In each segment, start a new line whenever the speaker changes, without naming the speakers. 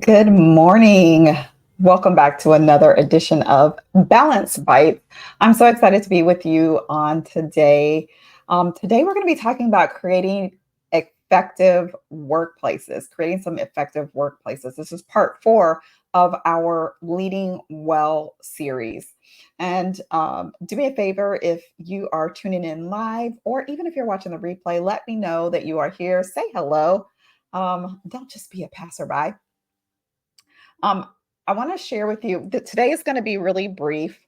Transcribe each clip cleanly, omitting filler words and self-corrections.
Good morning. Welcome back to another edition of Balanced Bytes. I'm so excited to be with you on today. Today, we're going to be talking about creating effective workplaces, creating some effective workplaces. This is part four of our Leading Well series. And do me a favor if you are tuning in live, or even if you're watching the replay, let me know that you are here. Say hello. Don't just be a passerby. um, I want to share with you that today is going to be really brief.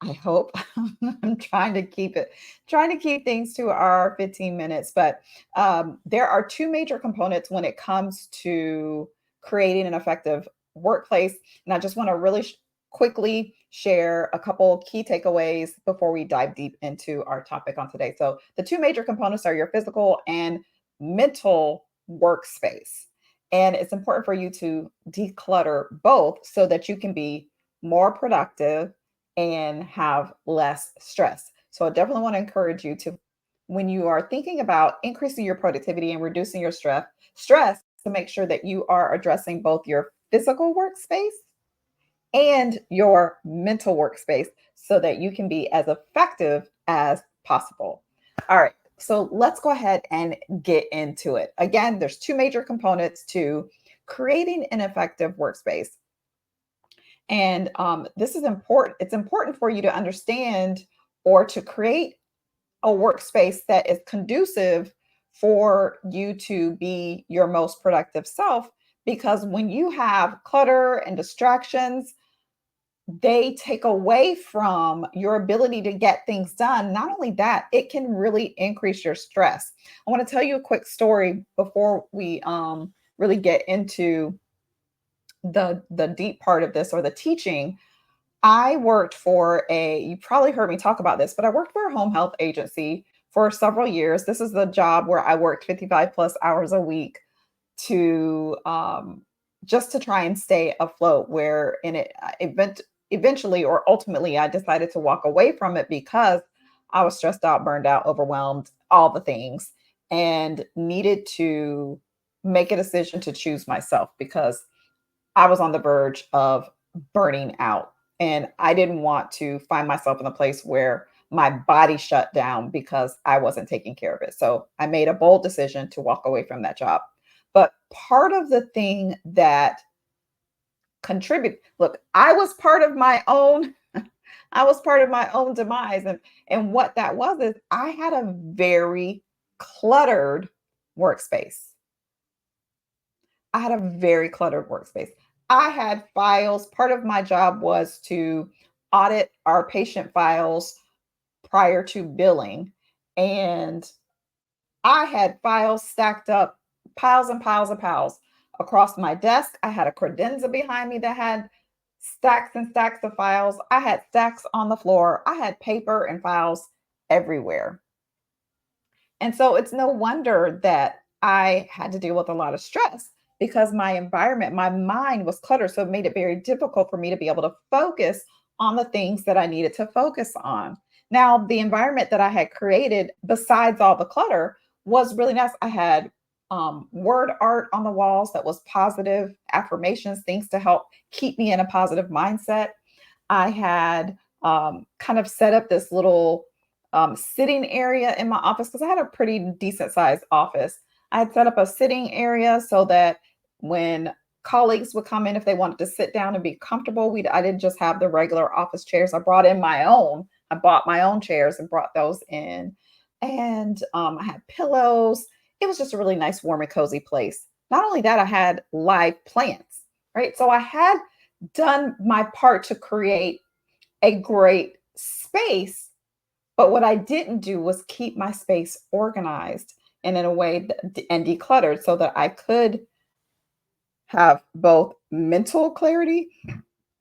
I hope. I'm trying to keep things to our 15 minutes, but there are two major components when it comes to creating an effective workplace. And I just want to really quickly share a couple key takeaways before we dive deep into our topic on today. So, the two major components are your physical and mental workspace. And it's important for you to declutter both so that you can be more productive and have less stress. So I definitely want to encourage you to, when you are thinking about increasing your productivity and reducing your stress to make sure that you are addressing both your physical workspace and your mental workspace so that you can be as effective as possible. All right. So let's go ahead and get into it. Again, there's two major components to creating an effective workspace. And this is important. It's important for you to understand or to create a workspace that is conducive for you to be your most productive self. Because when you have clutter and distractions, they take away from your ability to get things done. Not only that, it can really increase your stress. I want to tell you a quick story before we really get into the deep part of this or the teaching. I worked for you probably heard me talk about this, but I worked for a home health agency for several years. This is the job where I worked 55 plus hours a week to just to try and stay afloat. Where in it, eventually or ultimately, I decided to walk away from it because I was stressed out, burned out, overwhelmed, all the things, and needed to make a decision to choose myself because I was on the verge of burning out. And I didn't want to find myself in a place where my body shut down because I wasn't taking care of it. So I made a bold decision to walk away from that job. But part of the thing that look, I was part of my own, I was part of my own demise. And what that was is I had a very cluttered workspace. I had a very cluttered workspace. I had files. Part of my job was to audit our patient files prior to billing. And I had files stacked up, piles and piles and piles across my desk. I had a credenza behind me that had stacks and stacks of files. I had stacks on the floor. I had paper and files everywhere. And so it's no wonder that I had to deal with a lot of stress because my environment, my mind was cluttered. So it made it very difficult for me to be able to focus on the things that I needed to focus on. Now, the environment that I had created, besides all the clutter, was really nice. I had word art on the walls that was positive affirmations, things to help keep me in a positive mindset. I had kind of set up this little sitting area in my office because I had a pretty decent sized office. I had set up a sitting area so that when colleagues would come in, if they wanted to sit down and be comfortable, I didn't just have the regular office chairs. I brought in my own. I bought my own chairs and brought those in. And I had pillows. It was just a really nice, warm, and cozy place. Not only that, I had live plants, right? So I had done my part to create a great space, but what I didn't do was keep my space organized and in a way and decluttered so that I could have both mental clarity,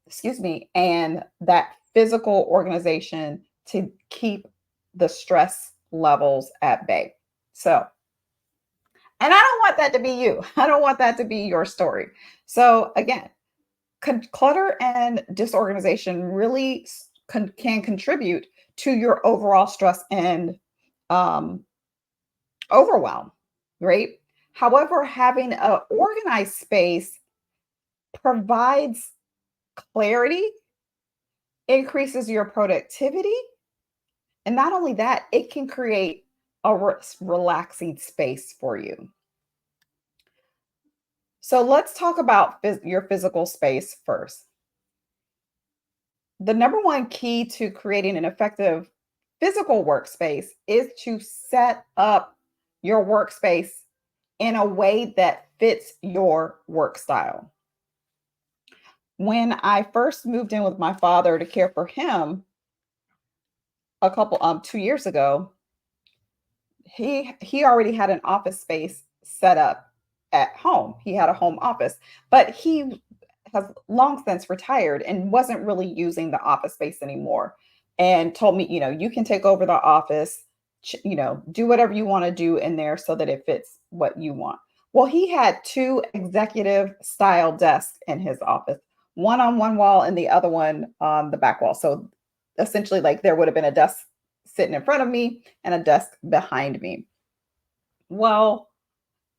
excuse me, and that physical organization to keep the stress levels at bay. So, and I don't want that to be you. I don't want that to be your story. So, again, clutter and disorganization really can contribute to your overall stress and um, overwhelm, right? However, having an organized space provides clarity, increases your productivity, and not only that, it can create a relaxing space for you. So let's talk about your physical space first. The number one key to creating an effective physical workspace is to set up your workspace in a way that fits your work style. When I first moved in with my father to care for him a couple 2 years ago, he already had an office space set up at home. He had a home office, but he has long since retired and wasn't really using the office space anymore, and told me, you can take over the office, do whatever you want to do in there so that it fits what you want. Well, he had two executive style desks in his office, one on one wall and the other one on the back wall. So essentially, like, there would have been a desk sitting in front of me and a desk behind me. Well,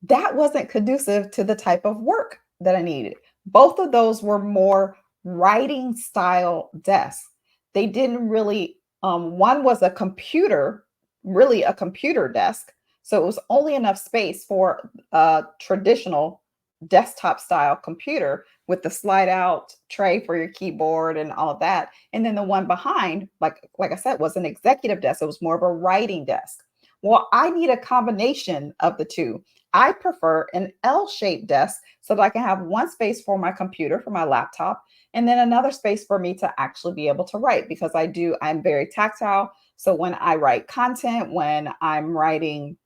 that wasn't conducive to the type of work that I needed. Both of those were more writing style desks. They didn't really, one was a computer, really a computer desk. So it was only enough space for a traditional desktop style computer with the slide out tray for your keyboard and all of that. And then the one behind, like I said, was an executive desk. It was more of a writing desk. Well, I need a combination of the two. I prefer an L-shaped desk so that I can have one space for my computer, for my laptop, and then another space for me to actually be able to write, because I'm very tactile. So when I write content, when I'm working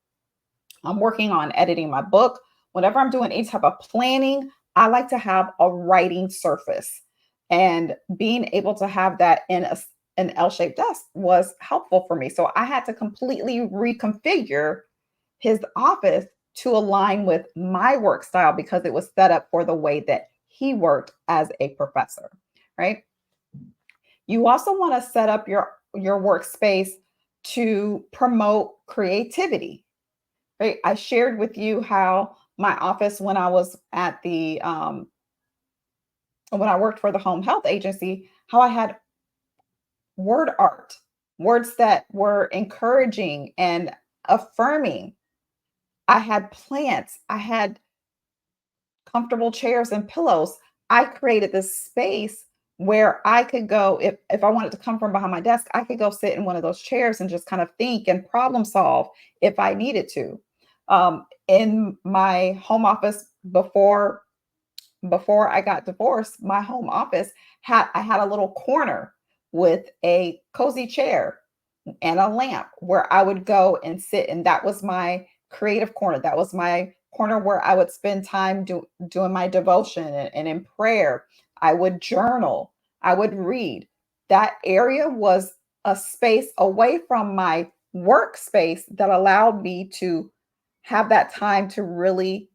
on editing my book, whenever I'm doing any type of planning, I like to have a writing surface. And being able to have that in an L-shaped desk was helpful for me. So I had to completely reconfigure his office to align with my work style because it was set up for the way that he worked as a professor, right? You also want to set up your workspace to promote creativity, right? I shared with you how my office, when I was at the when I worked for the home health agency, how I had word art, words that were encouraging and affirming. I had plants, I had comfortable chairs and pillows. I created this space where I could go, if I wanted to come from behind my desk, I could go sit in one of those chairs and just kind of think and problem solve if I needed to. In my home office before I got divorced, my home office I had a little corner with a cozy chair and a lamp where I would go and sit. And that was my creative corner. That was my corner where I would spend time doing my devotion and in prayer. I would journal, I would read. That area was a space away from my workspace that allowed me to have that time to really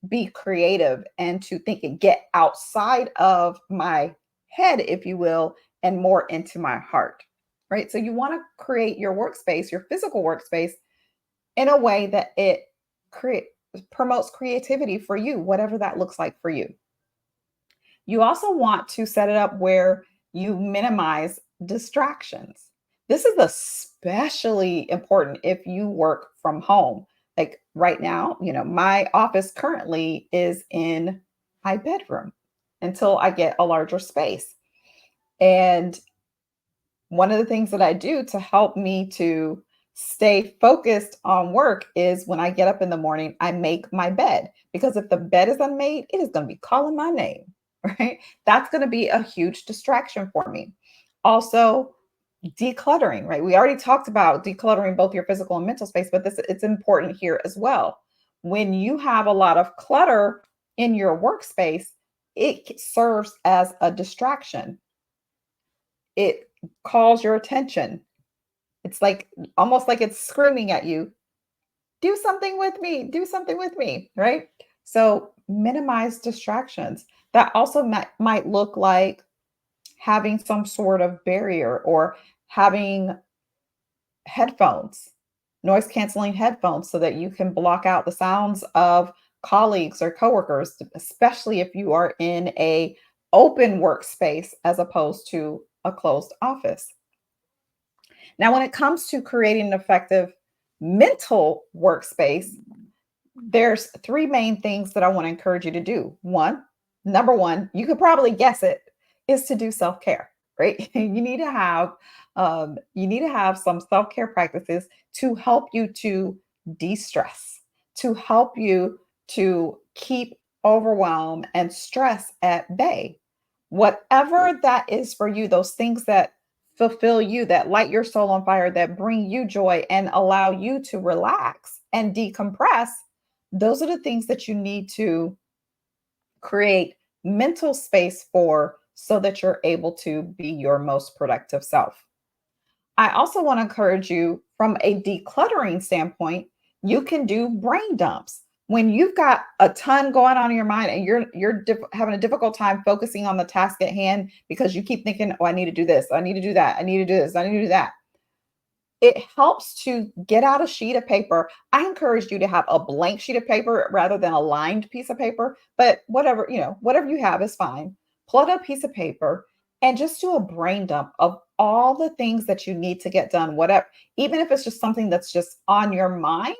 be creative and to think and get outside of my head, if you will, and more into my heart, right? So you want to create your workspace, your physical workspace, in a way that it create promotes creativity for you, whatever that looks like for you. You also want to set it up where you minimize distractions. This is especially important if you work from home. Like right now, my office currently is in my bedroom until I get a larger space. And one of the things that I do to help me to stay focused on work is when I get up in the morning, I make my bed, because if the bed is unmade, it is going to be calling my name, right? That's going to be a huge distraction for me. Also, decluttering, right? We already talked about decluttering both your physical and mental space, but it's important here as well. When you have a lot of clutter in your workspace, it serves as a distraction. It calls your attention. It's like almost like it's screaming at you, do something with me, do something with me, right? So minimize distractions. That also might look like having some sort of barrier or having headphones noise canceling headphones so that you can block out the sounds of colleagues or coworkers, especially if you are in a open workspace as opposed to a closed office. Now, when it comes to creating an effective mental workspace, there's three main things that I want to encourage you to do. Number one, you could probably guess it, is to do self-care, right? You need to have some self-care practices to help you to de-stress, to help you to keep overwhelm and stress at bay. Whatever that is for you, those things that fulfill you, that light your soul on fire, that bring you joy and allow you to relax and decompress, those are the things that you need to create mental space for so that you're able to be your most productive self. I also want to encourage you from a decluttering standpoint, you can do brain dumps. When you've got a ton going on in your mind and you're having a difficult time focusing on the task at hand because you keep thinking, "Oh, I need to do this. I need to do that. I need to do this. I need to do that." It helps to get out a sheet of paper. I encourage you to have a blank sheet of paper rather than a lined piece of paper, but whatever you have is fine. Pull out a piece of paper and just do a brain dump of all the things that you need to get done, whatever, even if it's just something that's just on your mind,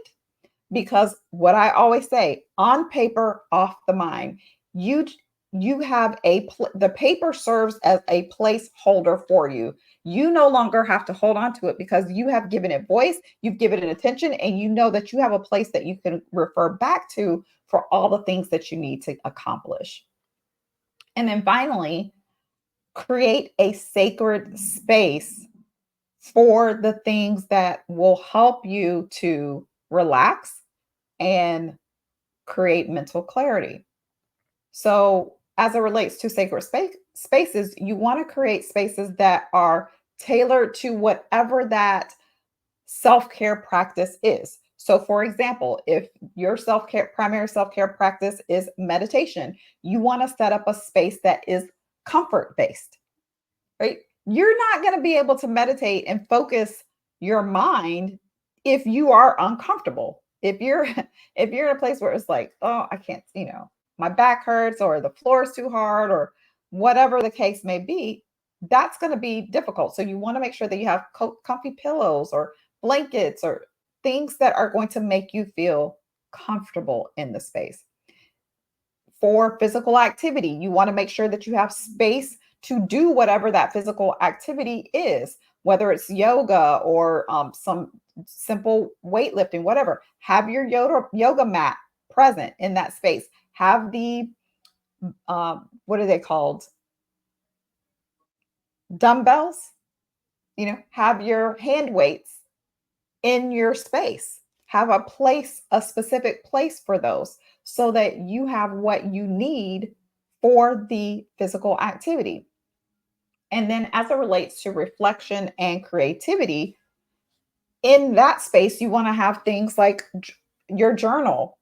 because what I always say, on paper, off the mind. You you have the paper serves as a placeholder for you. You no longer have to hold on to it because you have given it voice, you've given it attention, and you know that you have a place that you can refer back to for all the things that you need to accomplish. And then finally, create a sacred space for the things that will help you to relax and create mental clarity. So, as it relates to sacred spaces, you want to create spaces that are tailored to whatever that self care practice is. So, for example, if your primary self care practice is meditation, you want to set up a space that is comfort based, right? You're not going to be able to meditate and focus your mind if you are uncomfortable. If you're if you're in a place where it's like, oh, I can't, my back hurts or the floor is too hard or whatever the case may be, that's going to be difficult. So you want to make sure that you have comfy pillows or blankets or things that are going to make you feel comfortable in the space. For physical activity, you want to make sure that you have space to do whatever that physical activity is, whether it's yoga or some simple weightlifting, whatever. Have your yoga mat present in that space. Have the, what are they called? Dumbbells, have your hand weights in your space. Have a specific place for those so that you have what you need for the physical activity. And then as it relates to reflection and creativity, in that space, you want to have things like your journal,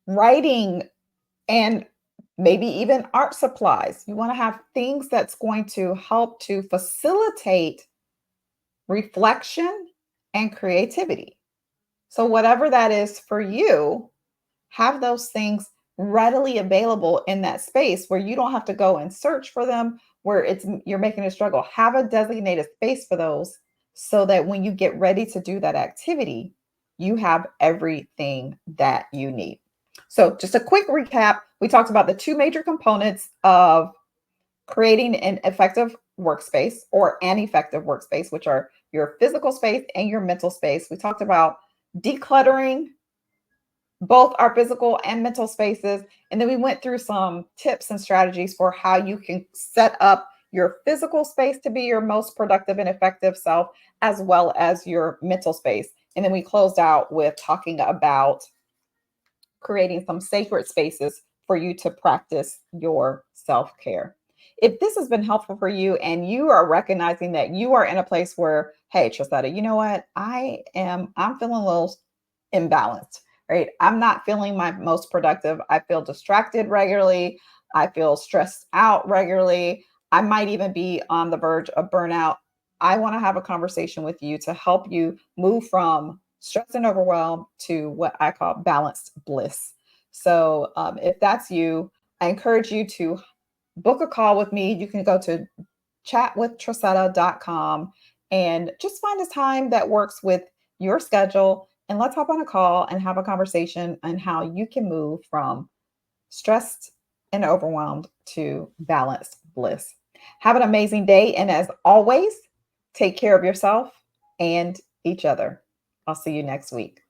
writing, and maybe even art supplies. You want to have things that's going to help to facilitate reflection and creativity. So, whatever that is for you, have those things readily available in that space where you don't have to go and search for them, where you're making a struggle. Have a designated space for those so that when you get ready to do that activity, you have everything that you need. So, just a quick recap, we talked about the two major components of creating an effective workspace or an effective workspace, which are your physical space and your mental space. We talked about decluttering both our physical and mental spaces. And then we went through some tips and strategies for how you can set up your physical space to be your most productive and effective self, as well as your mental space. And then we closed out with talking about creating some sacred spaces for you to practice your self care. If this has been helpful for you and you are recognizing that you are in a place where, hey, Trasetta, you know what? I'm feeling a little imbalanced, right? I'm not feeling my most productive. I feel distracted regularly. I feel stressed out regularly. I might even be on the verge of burnout. I want to have a conversation with you to help you move from stress and overwhelm to what I call balanced bliss. So, if that's you, I encourage you to book a call with me. You can go to chatwithtrasetta.com and just find a time that works with your schedule. And let's hop on a call and have a conversation on how you can move from stressed and overwhelmed to balanced bliss. Have an amazing day. And as always, take care of yourself and each other. I'll see you next week.